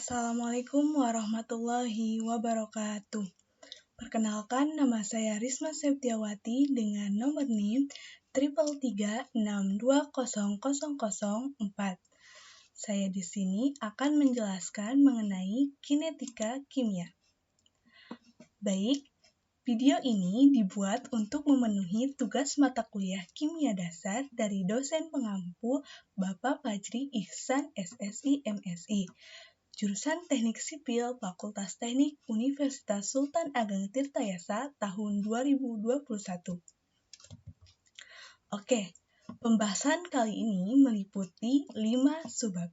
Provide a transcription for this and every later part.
Assalamualaikum warahmatullahi wabarakatuh. Perkenalkan, nama saya Risma Septiawati dengan nomor NIM 333620004. Saya di sini akan menjelaskan mengenai kinetika kimia. Baik, video ini dibuat untuk memenuhi tugas mata kuliah kimia dasar dari dosen pengampu Bapak Fajri Ihsan SSI MSI. Jurusan Teknik Sipil Fakultas Teknik Universitas Sultan Ageng Tirtayasa tahun 2021. Oke, pembahasan kali ini meliputi 5 subbab.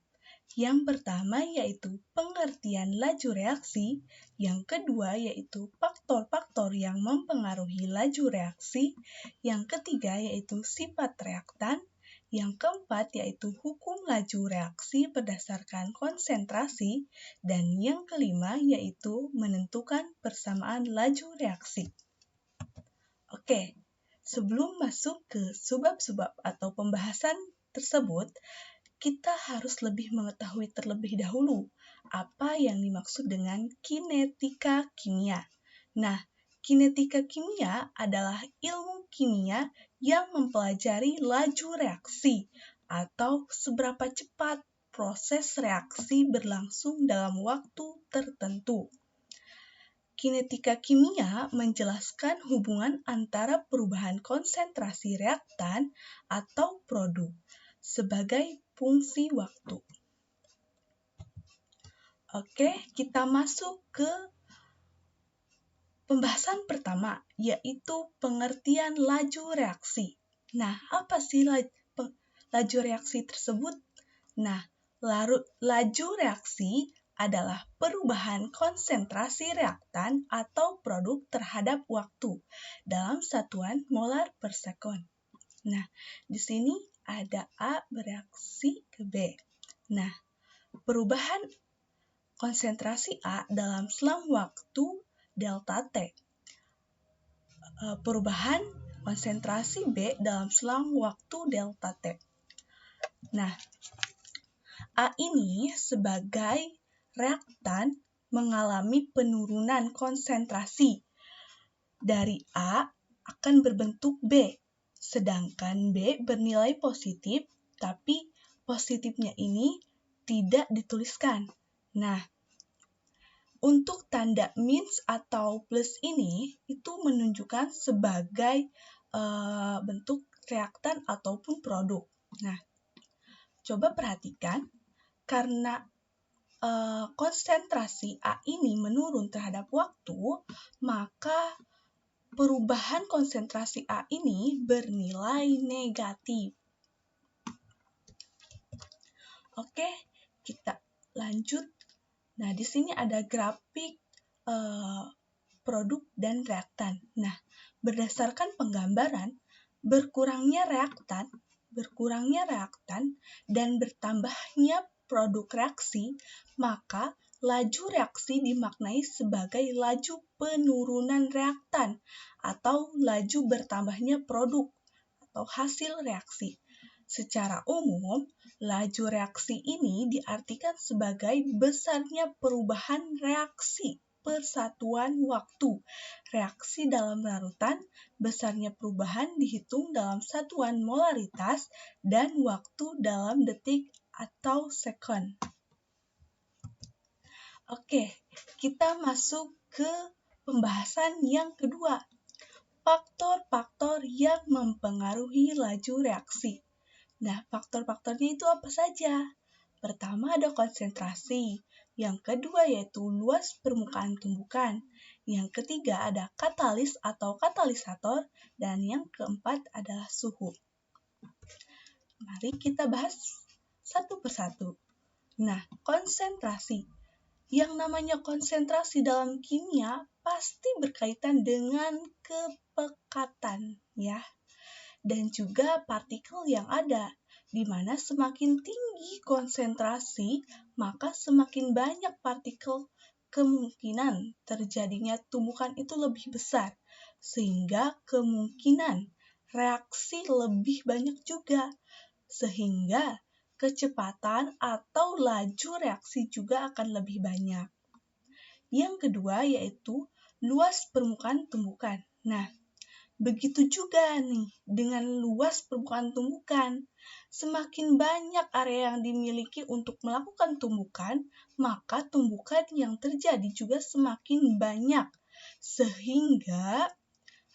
Yang pertama yaitu pengertian laju reaksi, yang kedua yaitu faktor-faktor yang mempengaruhi laju reaksi, yang ketiga yaitu sifat reaktan, yang keempat yaitu hukum laju reaksi berdasarkan konsentrasi, dan yang kelima yaitu menentukan persamaan laju reaksi. Oke, sebelum masuk ke subbab-subbab atau pembahasan tersebut, kita harus lebih mengetahui terlebih dahulu apa yang dimaksud dengan kinetika kimia. Nah, kinetika kimia adalah ilmu kimia yang mempelajari laju reaksi atau seberapa cepat proses reaksi berlangsung dalam waktu tertentu. Kinetika kimia menjelaskan hubungan antara perubahan konsentrasi reaktan atau produk sebagai fungsi waktu. Oke, kita masuk ke pembahasan pertama, yaitu pengertian laju reaksi. Nah, apa sih laju reaksi tersebut? Nah, laju reaksi adalah perubahan konsentrasi reaktan atau produk terhadap waktu dalam satuan molar per sekon. Nah, di sini ada A bereaksi ke B. Nah, perubahan konsentrasi A dalam selang waktu delta T. Perubahan konsentrasi B dalam selang waktu delta T. Nah, A ini sebagai reaktan mengalami penurunan konsentrasi. Dari A akan berbentuk B, sedangkan B bernilai positif, tapi positifnya ini tidak dituliskan. Nah, untuk tanda minus atau plus ini itu menunjukkan sebagai bentuk reaktan ataupun produk. Nah, coba perhatikan, karena konsentrasi A ini menurun terhadap waktu, maka perubahan konsentrasi A ini bernilai negatif. Oke, kita lanjut. Nah, di sini ada grafik produk dan reaktan. Nah, berdasarkan penggambaran, berkurangnya reaktan dan bertambahnya produk reaksi, maka laju reaksi dimaknai sebagai laju penurunan reaktan atau laju bertambahnya produk atau hasil reaksi. Secara umum, laju reaksi ini diartikan sebagai besarnya perubahan reaksi per satuan waktu. Reaksi dalam larutan, besarnya perubahan dihitung dalam satuan molaritas dan waktu dalam detik atau sekon. Oke, kita masuk ke pembahasan yang kedua. Faktor-faktor yang mempengaruhi laju reaksi. Nah, faktor-faktornya itu apa saja? Pertama ada konsentrasi, yang kedua yaitu luas permukaan tumbukan, yang ketiga ada katalis atau katalisator, dan yang keempat adalah suhu. Mari kita bahas satu persatu. Nah, konsentrasi. Yang namanya konsentrasi dalam kimia pasti berkaitan dengan kepekatan, ya. Dan juga partikel yang ada, di mana semakin tinggi konsentrasi, maka semakin banyak partikel, kemungkinan terjadinya tumbukan itu lebih besar, sehingga kemungkinan reaksi lebih banyak juga, sehingga kecepatan atau laju reaksi juga akan lebih banyak. Yang kedua yaitu luas permukaan tumbukan. Nah, begitu juga nih dengan luas permukaan tumbukan. Semakin banyak area yang dimiliki untuk melakukan tumbukan, maka tumbukan yang terjadi juga semakin banyak. Sehingga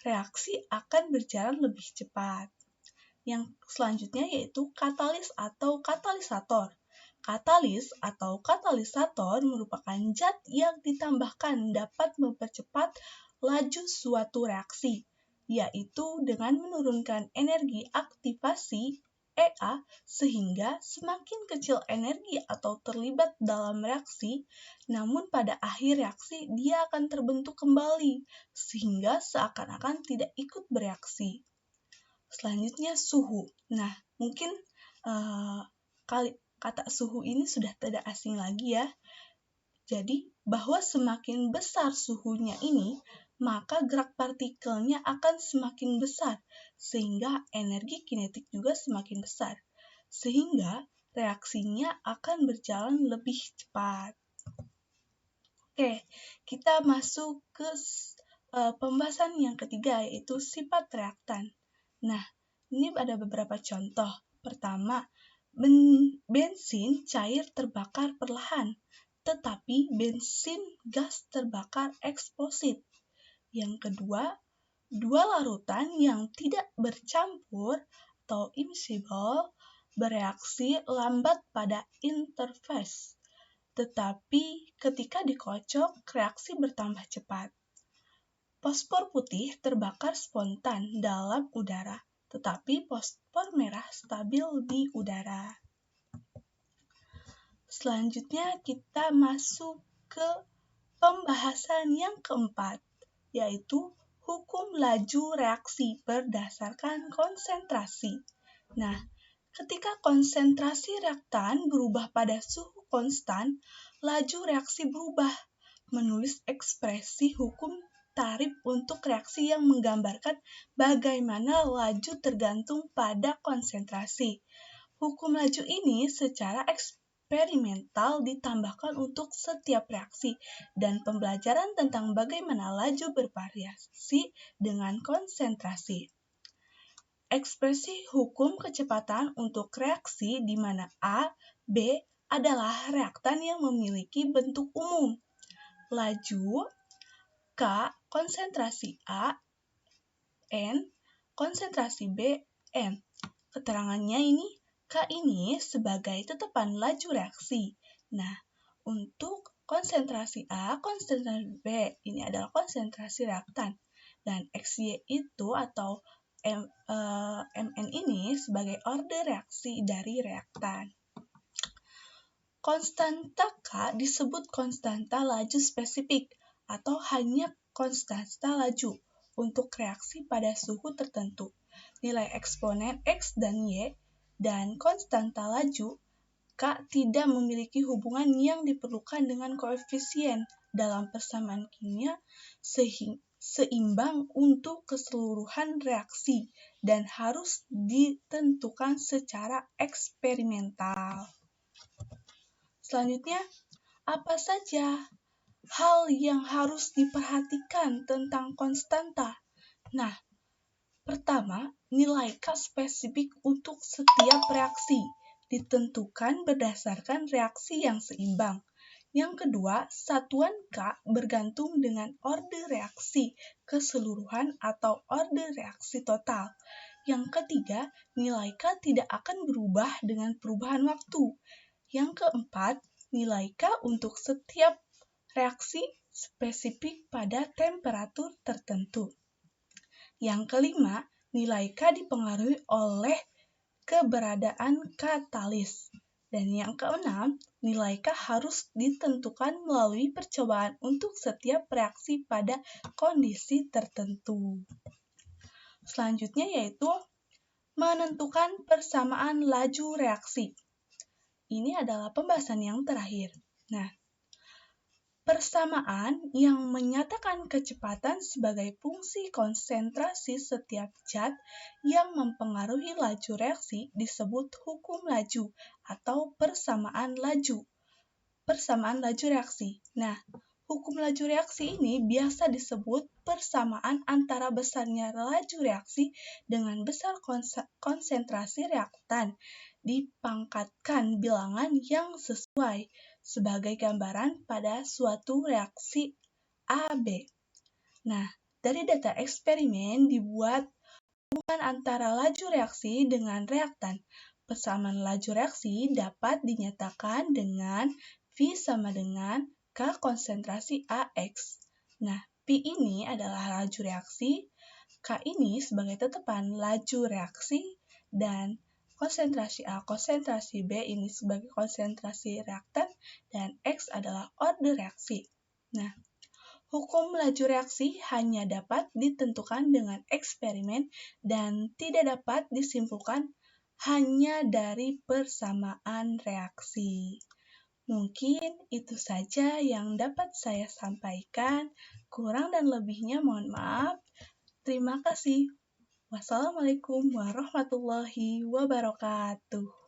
reaksi akan berjalan lebih cepat. Yang selanjutnya yaitu katalis atau katalisator. Katalis atau katalisator merupakan zat yang ditambahkan dapat mempercepat laju suatu reaksi, yaitu dengan menurunkan energi aktivasi EA sehingga semakin kecil energi atau terlibat dalam reaksi, namun pada akhir reaksi dia akan terbentuk kembali sehingga seakan-akan tidak ikut bereaksi. Selanjutnya suhu. Nah, mungkin kata suhu ini sudah tidak asing lagi ya. Jadi, bahwa semakin besar suhunya ini, maka gerak partikelnya akan semakin besar, sehingga energi kinetik juga semakin besar. Sehingga reaksinya akan berjalan lebih cepat. Oke, kita masuk ke pembahasan yang ketiga, yaitu sifat reaktan. Nah, ini ada beberapa contoh. Pertama, bensin cair terbakar perlahan, tetapi bensin gas terbakar eksplosif. Yang kedua, dua larutan yang tidak bercampur atau immiscible bereaksi lambat pada interface, tetapi ketika dikocok, reaksi bertambah cepat. Fosfor putih terbakar spontan dalam udara, tetapi fosfor merah stabil di udara. Selanjutnya kita masuk ke pembahasan yang keempat, yaitu hukum laju reaksi berdasarkan konsentrasi. Nah, ketika konsentrasi reaktan berubah pada suhu konstan, laju reaksi berubah. Menulis ekspresi hukum tarif untuk reaksi yang menggambarkan bagaimana laju tergantung pada konsentrasi. Hukum laju ini secara eksperimental ditambahkan untuk setiap reaksi dan pembelajaran tentang bagaimana laju bervariasi dengan konsentrasi. Ekspresi hukum kecepatan untuk reaksi di mana A, B adalah reaktan yang memiliki bentuk umum. Laju K, konsentrasi A, N, konsentrasi B, M. Keterangannya ini, K ini sebagai tetapan laju reaksi. Nah, untuk konsentrasi A, konsentrasi B, ini adalah konsentrasi reaktan. Dan XY itu atau Mn ini sebagai order reaksi dari reaktan. Konstanta K disebut konstanta laju spesifik atau hanya konstanta laju untuk reaksi pada suhu tertentu. Nilai eksponen X dan Y dan konstanta laju K tidak memiliki hubungan yang diperlukan dengan koefisien dalam persamaan kimia seimbang untuk keseluruhan reaksi dan harus ditentukan secara eksperimental. Selanjutnya, apa saja hal yang harus diperhatikan tentang konstanta? Nah, pertama, nilai K spesifik untuk setiap reaksi ditentukan berdasarkan reaksi yang seimbang. Yang kedua, satuan K bergantung dengan orde reaksi keseluruhan atau orde reaksi total. Yang ketiga, nilai K tidak akan berubah dengan perubahan waktu. Yang keempat, nilai K untuk setiap reaksi spesifik pada temperatur tertentu. Yang kelima, nilai K dipengaruhi oleh keberadaan katalis. Dan yang keenam, nilai K harus ditentukan melalui percobaan untuk setiap reaksi pada kondisi tertentu. Selanjutnya yaitu menentukan persamaan laju reaksi. Ini adalah pembahasan yang terakhir. Nah, Persamaan yang menyatakan kecepatan sebagai fungsi konsentrasi setiap zat yang mempengaruhi laju reaksi disebut hukum laju atau persamaan laju. Persamaan laju reaksi. Nah, hukum laju reaksi ini biasa disebut persamaan antara besarnya laju reaksi dengan besar konsentrasi reaktan dipangkatkan bilangan yang sesuai sebagai gambaran pada suatu reaksi AB. Nah, dari data eksperimen dibuat hubungan antara laju reaksi dengan reaktan. Persamaan laju reaksi dapat dinyatakan dengan V sama dengan K konsentrasi AX. Nah, P ini adalah laju reaksi, K ini sebagai tetapan laju reaksi, dan konsentrasi A, konsentrasi B ini sebagai konsentrasi reaktan, dan X adalah order reaksi. Nah, hukum laju reaksi hanya dapat ditentukan dengan eksperimen dan tidak dapat disimpulkan hanya dari persamaan reaksi. Mungkin itu saja yang dapat saya sampaikan. Kurang dan lebihnya mohon maaf. Terima kasih. Wassalamualaikum warahmatullahi wabarakatuh.